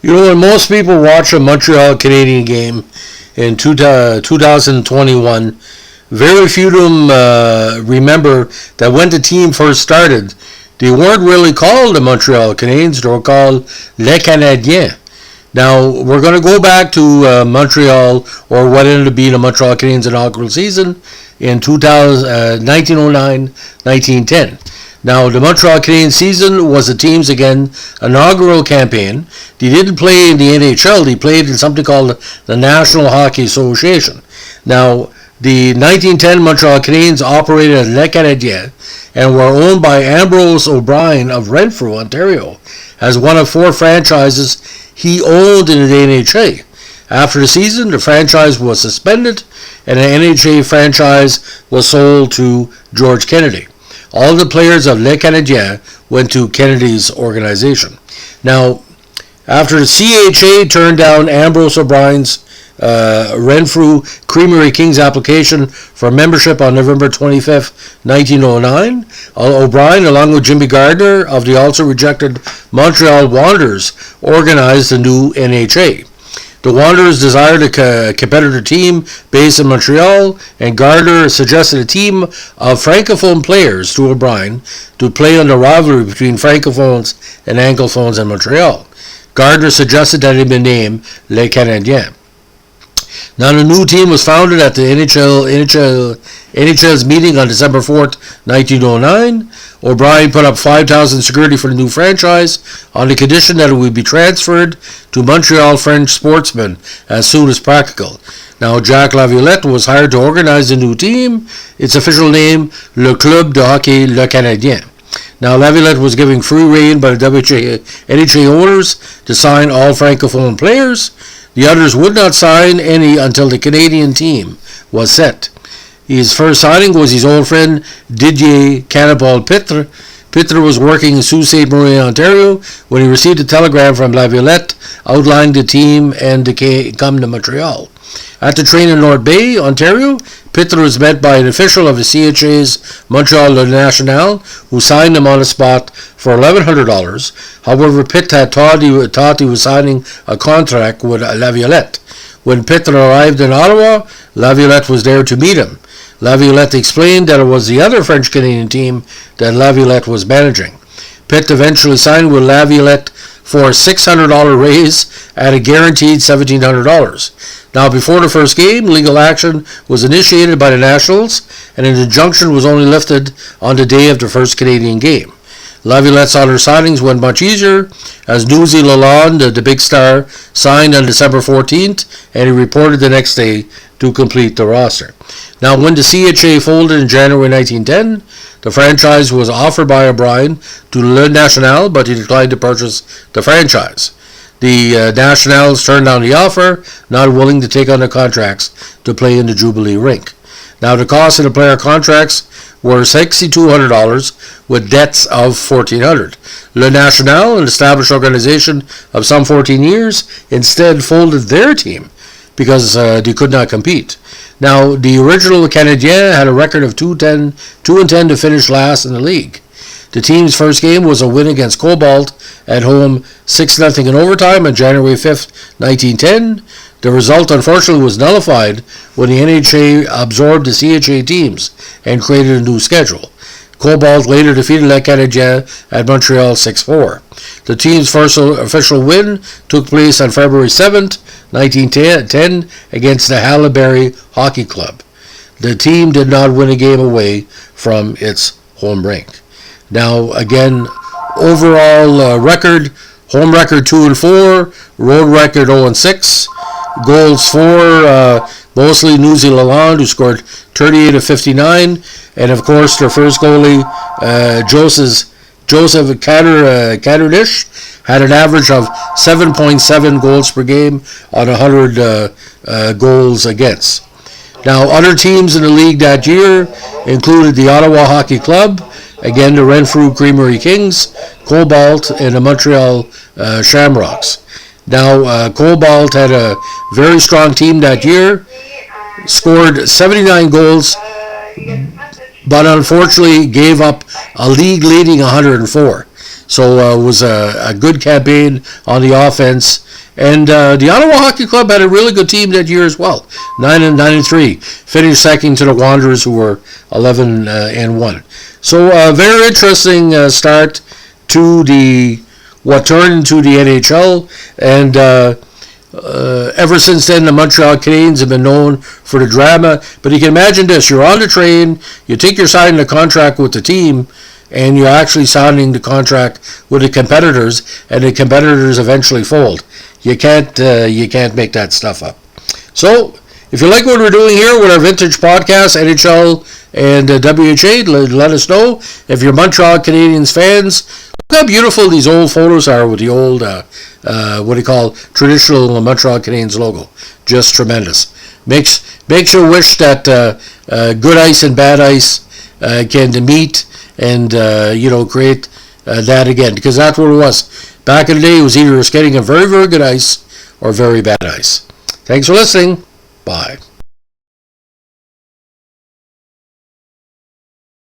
You know, when most people watch a Montreal Canadian game in 2021, very few of them remember that when the team first started, they weren't really called the Montreal Canadiens, they were called Les Canadiens. Now, we're going to go back to Montreal, or what ended up being the Montreal Canadiens' inaugural season in 1909-1910. Now, the Montreal Canadiens season was the team's, again, inaugural campaign. They didn't play in the NHL. They played in something called the National Hockey Association. Now, the 1910 Montreal Canadiens operated as Les Canadiens and were owned by Ambrose O'Brien of Renfrew, Ontario, as one of 4 franchises he owned in the NHA. After the season, the franchise was suspended and the NHA franchise was sold to George Kennedy. All the players of Les Canadiens went to Kennedy's organization. Now, after the CHA turned down Ambrose O'Brien's Renfrew Creamery Kings application for membership on November 25, 1909, O'Brien, along with Jimmy Gardner of the also rejected Montreal Wanderers, organized the new NHA. The Wanderers desired a competitor team based in Montreal, and Gardner suggested a team of Francophone players to O'Brien to play on the rivalry between Francophones and Anglophones in Montreal. Gardner suggested that it be named Les Canadiens. Now, the new team was founded at the NHL's meeting on December 4th, 1909. O'Brien put up $5,000 security for the new franchise on the condition that it would be transferred to Montreal French sportsmen as soon as practical. Now, Jacques Laviolette was hired to organize the new team. Its official name, Le Club de Hockey Le Canadien. Now, Laviolette was giving free rein by the NHA owners to sign all Francophone players. The others would not sign any until the Canadian team was set. His first signing was his old friend Didier Cannibal Pitre. Pitre was working in Sault Ste. Marie, Ontario, when he received a telegram from Laviolette outlining the team and to come to Montreal. At the train in North Bay, Ontario, Pitre was met by an official of the CHA's Montreal Le National, who signed him on the spot for $1,100. However, Pitt had thought he was signing a contract with Laviolette. When Pitre arrived in Ottawa, Laviolette was there to meet him. Laviolette explained that it was the other French-Canadian team that Laviolette was managing. Pitt eventually signed with Laviolette for a $600 raise at a guaranteed $1,700. Now, before the first game, legal action was initiated by the Nationals, and an injunction was only lifted on the day of the first Canadian game. Laviolette's other signings went much easier, as Newsy Lalonde, the big star, signed on December 14th, and he reported the next day to complete the roster. Now, when the CHA folded in January 1910, the franchise was offered by O'Brien to Le National, but he declined to purchase the franchise. The Nationals turned down the offer, not willing to take on the contracts to play in the Jubilee rink. Now, the cost of the player contracts were $6,200 with debts of $1,400. Le National, an established organization of some 14 years, instead folded their team because they could not compete. Now, the original Canadiens had a record of 2-10 to finish last in the league. The team's first game was a win against Cobalt at home 6-0 in overtime on January 5th, 1910. The result, unfortunately, was nullified when the NHA absorbed the CHA teams and created a new schedule. Cobalt later defeated Les Canadiens at Montreal 6-4. The team's first official win took place on February 7th, 1910, against the Hallaberry Hockey Club. The team did not win a game away from its home rink. Now, again, overall record, home record 2-4, road record 0-6, goals for mostly Newsy Lalonde, who scored 38 of 59, and of course their first goalie, Joseph Katernish, had an average of 7.7 goals per game on 100 goals against. Now, other teams in the league that year included the Ottawa Hockey Club, again the Renfrew Creamery Kings, Cobalt, and the Montreal Shamrocks. Now, Cobalt had a very strong team that year, scored 79 goals, but unfortunately gave up a league-leading 104. So it was a good campaign on the offense. And the Ottawa Hockey Club had a really good team that year as well. 9-3, finished second to the Wanderers, who were 11-1. So a very interesting start to what turned into the NHL, and ever since then the Montreal Canadiens have been known for the drama. But you can imagine this: you're on the train, you think you're signing a contract with the team, and you're actually signing the contract with the competitors, and the competitors eventually fold. You can't make that stuff up. So if you like what we're doing here with our vintage podcast, NHL and WHA, let us know. If you're Montreal Canadiens fans, look how beautiful these old photos are with the old, what do you call, traditional Montreal Canadiens logo. Just tremendous. Makes you wish that good ice and bad ice can meet and create that again, because that's what it was. Back in the day, it was either skating a very, very good ice or very bad ice. Thanks for listening. Bye.